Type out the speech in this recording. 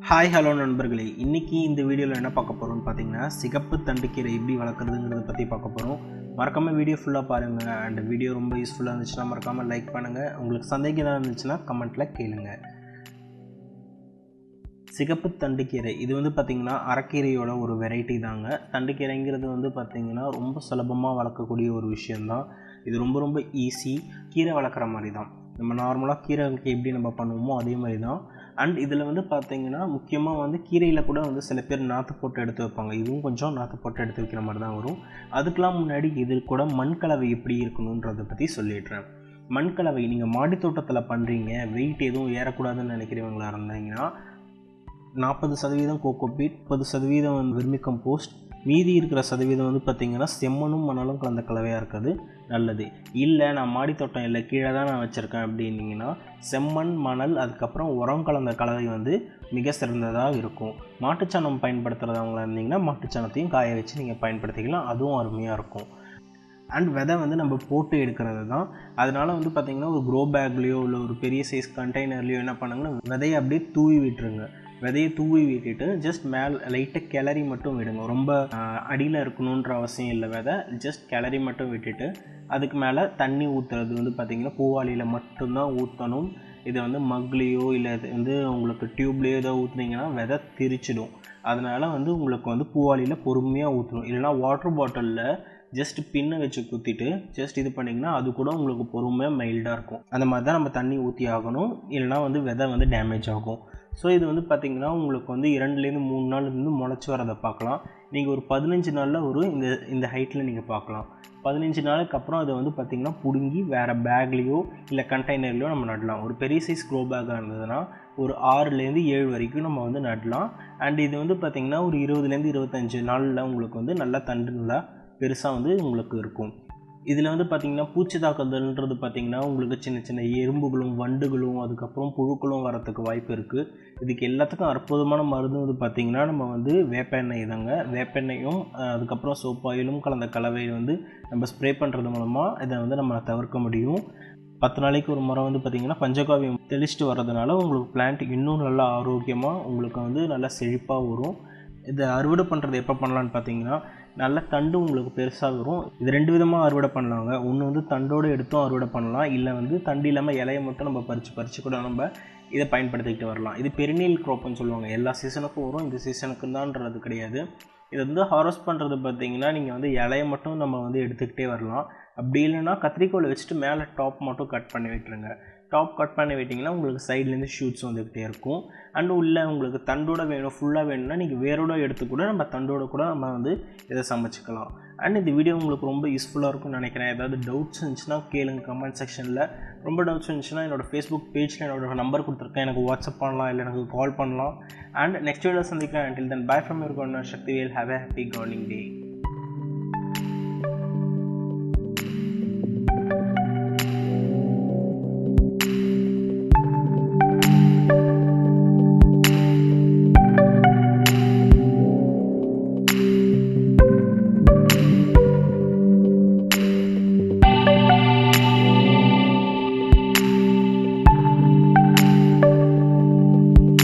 Hi hello நண்பர்களே, இன்றைக்கி இந்த வீடியோவில் என்ன பார்க்க போகிறோம்னு பார்த்தீங்கன்னா சிகப்பு தண்டுக்கீரை எப்படி வளர்க்குறதுங்கிறத பற்றி பார்க்க போகிறோம். மறக்காமல் வீடியோ ஃபுல்லாக பாருங்கள். அண்ட் வீடியோ ரொம்ப யூஸ்ஃபுல்லாக இருந்துச்சுன்னா மறக்காமல் லைக் பண்ணுங்கள். உங்களுக்கு சந்தேகம் ஏதாவது இருந்துச்சுன்னா கமெண்ட்டில் கேளுங்க. சிகப்பு தண்டுக்கீரை இது வந்து பார்த்திங்கன்னா அரைக்கீரையோட ஒரு வெரைட்டி தாங்க. தண்டுக்கீரைங்கிறது வந்து பார்த்திங்கன்னா ரொம்ப சுலபமாக வளர்க்கக்கூடிய ஒரு விஷயந்தான். இது ரொம்ப ரொம்ப ஈஸி. கீரை வளர்க்குற மாதிரி தான். நம்ம நார்மலாக கீரைக்கு எப்படி நம்ம பண்ணுவோமோ அதே மாதிரி தான். அண்ட் இதில் வந்து பார்த்திங்கன்னா முக்கியமாக வந்து கீரையில் கூட வந்து சில பேர் நாற்று போட்டு எடுத்து வைப்பாங்க. இதுவும் கொஞ்சம் நாற்று போட்டு எடுத்து வைக்கிற மாதிரி தான் வரும். அதுக்கெலாம் முன்னாடி இது கூட மண்கலவை எப்படி இருக்கணுன்றதை பற்றி சொல்லிடுறேன். மண்கலவை நீங்கள் மாடி தோட்டத்தில் பண்ணுறீங்க, வெயிட் எதுவும் ஏறக்கூடாதுன்னு நினைக்கிறவங்களா இருந்தீங்கன்னா 40% கோகோபீட், 30% வெர்மி கம்போஸ்ட், மீதி இருக்கிற சதவீதம் வந்து பார்த்திங்கன்னா செம்மண்ணும் மணலும் கலந்த கலவையாக இருக்கிறது நல்லது. இல்லை நான் மாடித்தோட்டம் இல்லை கீழே தான் நான் வச்சுருக்கேன் அப்படின்னிங்கன்னா செம்மண் மணல் அதுக்கப்புறம் உரம் கலந்த கலவை வந்து மிக சிறந்ததாக இருக்கும். மாட்டுச்சாணம் பயன்படுத்துகிறவங்களா இருந்தீங்கன்னா மாட்டுச்சாணத்தையும் காய வச்சு நீங்கள் பயன்படுத்திக்கலாம், அதுவும் அருமையாக இருக்கும். அண்ட் விதை வந்து நம்ம போட்டு எடுக்கிறது தான். அதனால் வந்து பார்த்திங்கன்னா ஒரு க்ரோ பேக்லேயோ இல்லை ஒரு பெரிய சைஸ் கண்டெய்னர்லேயோ என்ன பண்ணுங்கன்னா விதையை அப்படியே தூவி விட்டுருங்க. விதையை தூவி விட்டுட்டு ஜஸ்ட் லைட்டாக கிளறி மட்டும் விடுங்க. ரொம்ப அடியில் இருக்கணுன்ற அவசியம் இல்லை. விதை ஜஸ்ட் கிளறி மட்டும் விட்டுட்டு அதுக்கு மேலே தண்ணி ஊற்றுறது வந்து பார்த்திங்கன்னா பூவாளியில் மட்டும்தான் ஊற்றணும். இதை வந்து மக்லேயோ இல்லை வந்து உங்களுக்கு டியூப்லேயோ ஏதோ ஊற்றுனீங்கன்னா விதை திரிச்சிடும். அதனால் வந்து உங்களுக்கு வந்து பூவாளியில் பொறுமையாக ஊற்றணும். இல்லைனா வாட்டர் பாட்டிலில் ஜஸ்ட் பின்னை வச்சு குத்திட்டு ஜஸ்ட் இது பண்ணிங்கன்னா அது கூட உங்களுக்கு பொறுமையாக மைல்டாக இருக்கும். அந்த மாதிரி தான் நம்ம தண்ணி ஊற்றி ஆகணும். இல்லைனா வந்து விதை வந்து டேமேஜ் ஆகும். ஸோ இது வந்து பார்த்திங்கன்னா உங்களுக்கு வந்து 2-3 நாள் இருந்து முளைச்சி வரதை பார்க்கலாம். நீங்கள் ஒரு 15 நாளில் ஒரு இந்த ஹைட்டில் நீங்கள் பார்க்கலாம். 15 நாளுக்கு அப்புறம் அதை வந்து பார்த்திங்கன்னா பிடுங்கி வேறு பேக்லேயோ இல்லை கண்டெய்னர்லையோ நம்ம நடலாம். ஒரு பெரிய சைஸ் க்ரோ பேக்காக இருந்ததுன்னா ஒரு 6-7 வரைக்கும் நம்ம வந்து நடலாம். அண்ட் இது வந்து பார்த்திங்கன்னா ஒரு 20-25 நாளில் உங்களுக்கு வந்து நல்லா தண்டு நல்லா பெருசாக வந்து உங்களுக்கு இருக்கும். இதில் வந்து பார்த்திங்கன்னா பூச்சி தாக்குதல்ன்றது பார்த்திங்கன்னா உங்களுக்கு சின்ன சின்ன எறும்புகளும் வண்டுகளும் அதுக்கப்புறம் புழுக்களும் வரத்துக்கு வாய்ப்பு இருக்குது. இதுக்கு எல்லாத்துக்கும் அற்புதமான மருந்து வந்து பார்த்திங்கன்னா நம்ம வந்து வேப்ப எண்ணெய் தாங்க. வேப்பெண்ணெயும் அதுக்கப்புறம் சோப்பாயிலும் கலந்த கலவையை வந்து நம்ம ஸ்ப்ரே பண்ணுறது மூலமாக இதை வந்து நம்ம தவிர்க்க முடியும். 10 நாளைக்கு ஒரு முறை வந்து பார்த்திங்கன்னா பஞ்சகாவியம் தெளிச்சிட்டு வர்றதுனால உங்களுக்கு பிளான்ட் இன்னும் நல்லா ஆரோக்கியமாக உங்களுக்கு வந்து நல்லா செழிப்பாக வரும். இதை அறுவடை பண்ணுறது எப்போ பண்ணலான்னு பார்த்தீங்கன்னா நல்ல தண்டு உங்களுக்கு பெருசாக வரும். இது 2 விதமாக அறுவடை பண்ணலாங்க. ஒன்று வந்து தண்டோடு எடுத்தும் அறுவடை பண்ணலாம், இல்லை வந்து தண்டு இல்லாமல் இலையை மட்டும் நம்ம பறித்து கூட நம்ம இதை பயன்படுத்திக்கிட்டு வரலாம். இது பெரினியல் க்ராப்னு சொல்லுவாங்க. எல்லா சீசனுக்கும் வரும், இந்த சீசனுக்கு தான்ன்றது கிடையாது. இதை வந்து ஹார்வெஸ்ட் பண்ணுறது பார்த்திங்கன்னா நீங்கள் வந்து இலையை மட்டும் நம்ம வந்து எடுத்துக்கிட்டே வரலாம். அப்படி இல்லைன்னா கத்திரிக்கோலை வச்சுட்டு மேலே டாப் மட்டும் கட் பண்ணி விட்டுருங்க. டாப் கட் பண்ணி விட்டிங்கன்னா உங்களுக்கு சைட்லேருந்து ஷூட்ஸ் வந்துக்கிட்டே இருக்கும். அண்ட் உள்ள உங்களுக்கு தண்டோட வேணும் ஃபுல்லாக வேணும்னா நீங்கள் வேரோட எடுத்து கூட நம்ம தண்டோட கூட நம்ம வந்து இதை சமைச்சிக்கலாம். அண்ட் இந்த வீடியோ உங்களுக்கு ரொம்ப யூஸ்ஃபுல்லாக இருக்கும்னு நினைக்கிறேன். ஏதாவது டவுட்ஸ் இருந்துச்சுன்னா கேளுங்க கமெண்ட் செக்ஷனில். ரொம்ப டவுட்ஸ் இருந்துச்சுன்னா என்னோடய ஃபேஸ்புக் பேஜில் என்னோடய நம்பர் கொடுத்துருக்கேன், எனக்கு வாட்ஸ்அப் பண்ணலாம் இல்லை எனக்கு கால் பண்ணலாம். அண்ட் நெக்ஸ்ட் வீடியோ சந்திக்கிறேன். until then bye from your corner Sakthivel. Have a happy gardening day.